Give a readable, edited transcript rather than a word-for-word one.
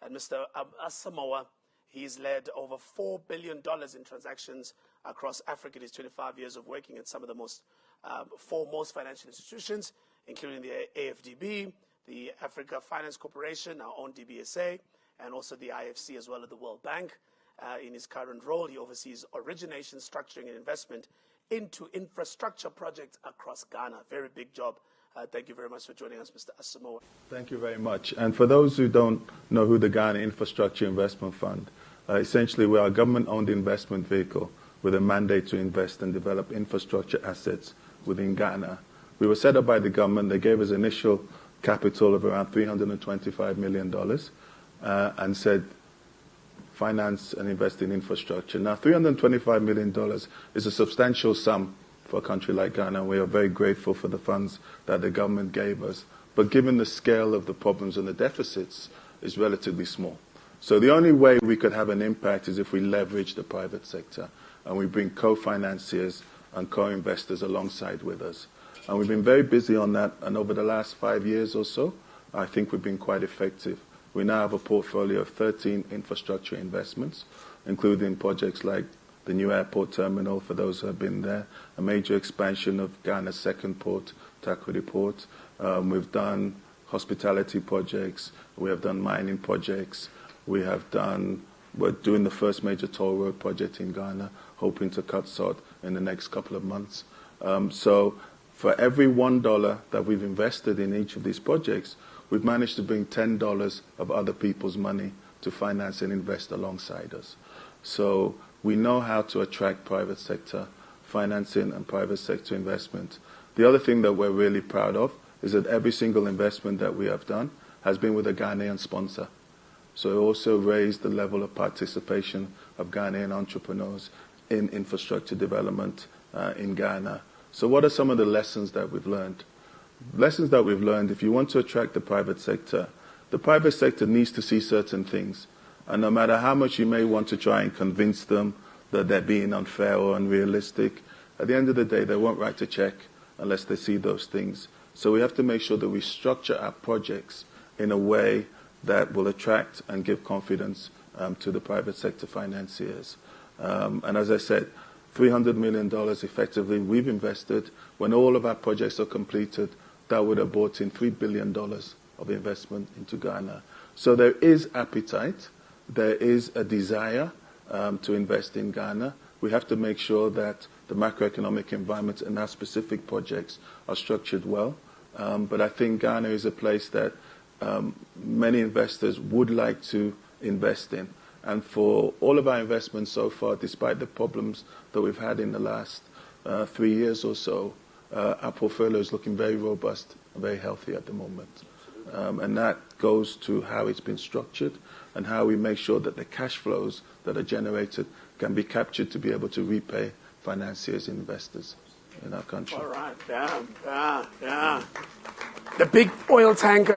And Mr. Asamoah, he's led over $4 billion in transactions across Africa in his 25 years of working at some of the foremost financial institutions, including the AFDB, the Africa Finance Corporation, our own DBSA, and also the IFC as well as the World Bank. In his current role, he oversees origination, structuring, and investment into infrastructure projects across Ghana. Very big job. Thank you very much for joining us, Mr. Asamoah. Thank you very much. And for those who don't know who the Ghana Infrastructure Investment Fund, essentially we are a government-owned investment vehicle with a mandate to invest and develop infrastructure assets within Ghana. We were set up by the government. They gave us initial capital of around $325 million and said, finance and invest in infrastructure. Now, $325 million is a substantial sum for a country like Ghana. We are very grateful for the funds that the government gave us. But given the scale of the problems and the deficits, it's relatively small. So the only way we could have an impact is if we leverage the private sector and we bring co-financiers and co-investors alongside with us. And we've been very busy on that. And over the last 5 years or so, I think we've been quite effective. We now have a portfolio of 13 infrastructure investments, including projects like the new airport terminal, for those who have been there, a major expansion of Ghana's second port, Takoradi Port. We've done hospitality projects. We have done mining projects. We're doing the first major toll road project in Ghana, hoping to cut sort in the next couple of months. So for every $1 that we've invested in each of these projects, we've managed to bring $10 of other people's money to finance and invest alongside us. So we know how to attract private sector financing and private sector investment. The other thing that we're really proud of is that every single investment that we have done has been with a Ghanaian sponsor. So it also raised the level of participation of Ghanaian entrepreneurs in infrastructure development in Ghana. So what are some of the lessons that we've learned? Lessons that we've learned: if you want to attract the private sector needs to see certain things. And no matter how much you may want to try and convince them that they're being unfair or unrealistic, at the end of the day, they won't write a check unless they see those things. So we have to make sure that we structure our projects in a way that will attract and give confidence to the private sector financiers. And as I said, $300 million effectively we've invested. When all of our projects are completed, that would have brought in $3 billion of investment into Ghana. So there is appetite. There is a desire to invest in Ghana. We have to make sure that the macroeconomic environment and our specific projects are structured well. But I think Ghana is a place that many investors would like to invest in. And for all of our investments so far, despite the problems that we've had in the last 3 years or so, our portfolio is looking very robust and very healthy at the moment. And that goes to how it's been structured and how we make sure that the cash flows that are generated can be captured to be able to repay financiers and investors in our country. All right, yeah. The big oil tanker.